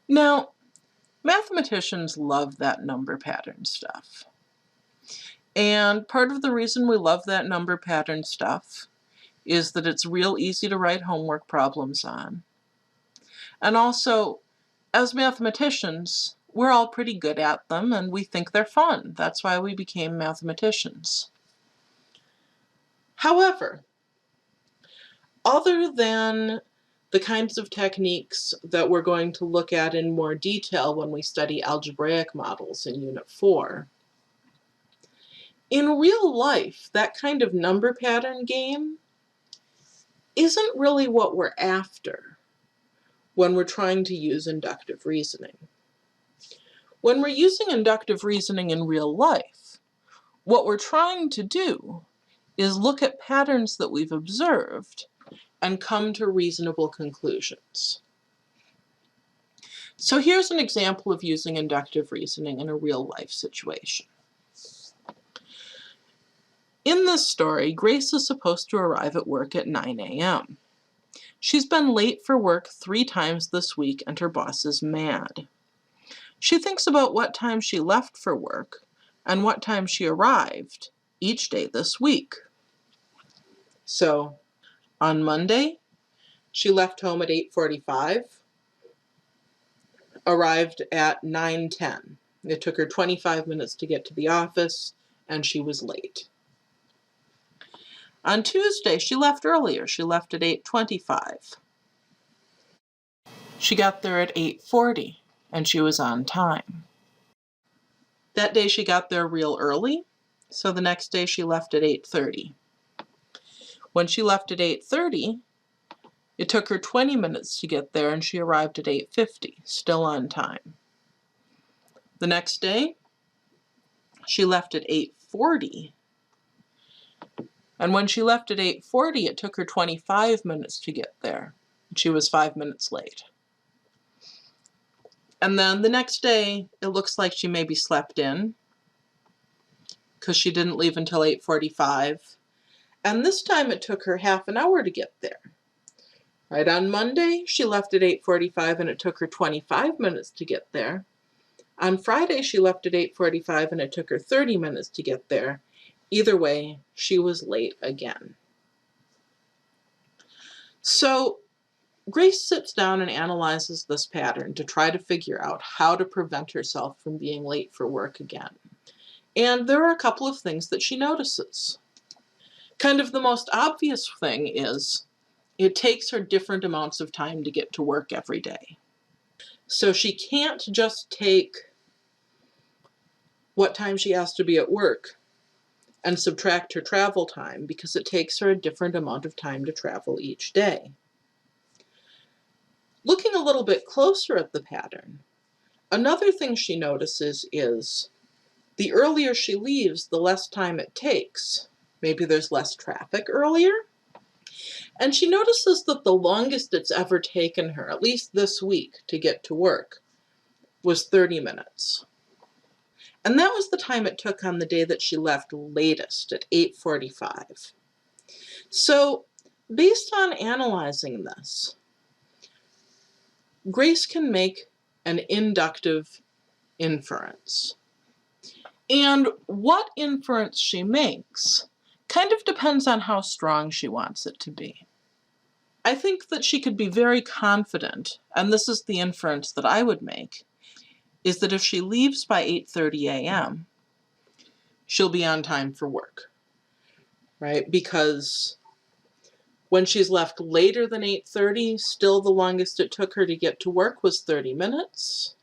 Now, mathematicians love that number pattern stuff. And part of the reason we love that number pattern stuff is that it's real easy to write homework problems on. And also, as mathematicians, we're all pretty good at them and we think they're fun. That's why we became mathematicians. However, other than the kinds of techniques that we're going to look at in more detail when we study algebraic models in Unit 4, in real life, that kind of number pattern game isn't really what we're after when we're trying to use inductive reasoning. When we're using inductive reasoning in real life, what we're trying to do is look at patterns that we've observed and come to reasonable conclusions. So here's an example of using inductive reasoning in a real-life situation. In this story, Grace is supposed to arrive at work at 9 a.m. She's been late for work 3 times this week and her boss is mad. She thinks about what time she left for work and what time she arrived each day this week. So, on Monday, she left home at 8:45, arrived at 9:10. It took her 25 minutes to get to the office, and she was late. On Tuesday, she left earlier. She left at 8:25. She got there at 8:40, and she was on time. That day she got there real early, so the next day she left at 8:30. When she left at 8:30, it took her 20 minutes to get there, and she arrived at 8:50, still on time. The next day, she left at 8:40. And when she left at 8:40, it took her 25 minutes to get there. She was 5 minutes late. And then the next day, it looks like she maybe slept in because she didn't leave until 8:45. And this time it took her half an hour to get there. Right, on Monday, she left at 8:45 and it took her 25 minutes to get there. On Friday, she left at 8:45 and it took her 30 minutes to get there. Either way, she was late again. So Grace sits down and analyzes this pattern to try to figure out how to prevent herself from being late for work again. And there are a couple of things that she notices. Kind of the most obvious thing is it takes her different amounts of time to get to work every day. So she can't just take what time she has to be at work and subtract her travel time because it takes her a different amount of time to travel each day. Looking a little bit closer at the pattern, another thing she notices is the earlier she leaves, the less time it takes. Maybe there's less traffic earlier. And she notices that the longest it's ever taken her, at least this week, to get to work was 30 minutes. And that was the time it took on the day that she left latest at 8:45. So, based on analyzing this, Grace can make an inductive inference. And what inference she makes kind of depends on how strong she wants it to be. I think that she could be very confident, and this is the inference that I would make, is that if she leaves by 8:30 a.m., she'll be on time for work, right? Because when she's left later than 8:30, still the longest it took her to get to work was 30 minutes.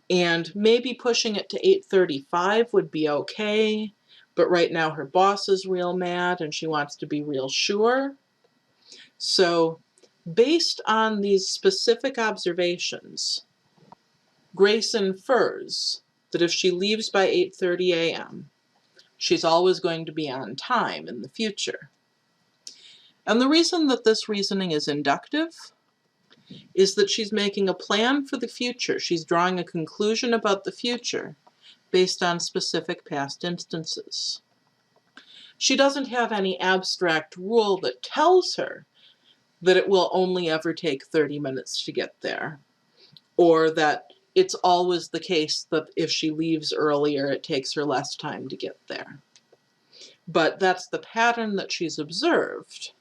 And maybe pushing it to 8:35 would be okay, but right now her boss is real mad and she wants to be real sure. So, based on these specific observations, Grace infers that if she leaves by 8:30 a.m., she's always going to be on time in the future. And the reason that this reasoning is inductive is that she's making a plan for the future. She's drawing a conclusion about the future based on specific past instances. She doesn't have any abstract rule that tells her that it will only ever take 30 minutes to get there, or that it's always the case that if she leaves earlier, it takes her less time to get there. But that's the pattern that she's observed,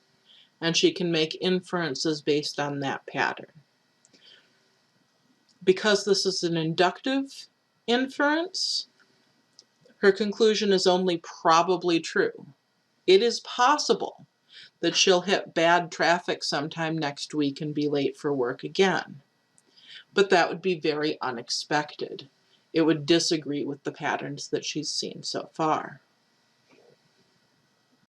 and she can make inferences based on that pattern. Because this is an inductive inference, her conclusion is only probably true. It is possible that she'll hit bad traffic sometime next week and be late for work again. But that would be very unexpected. It would disagree with the patterns that she's seen so far.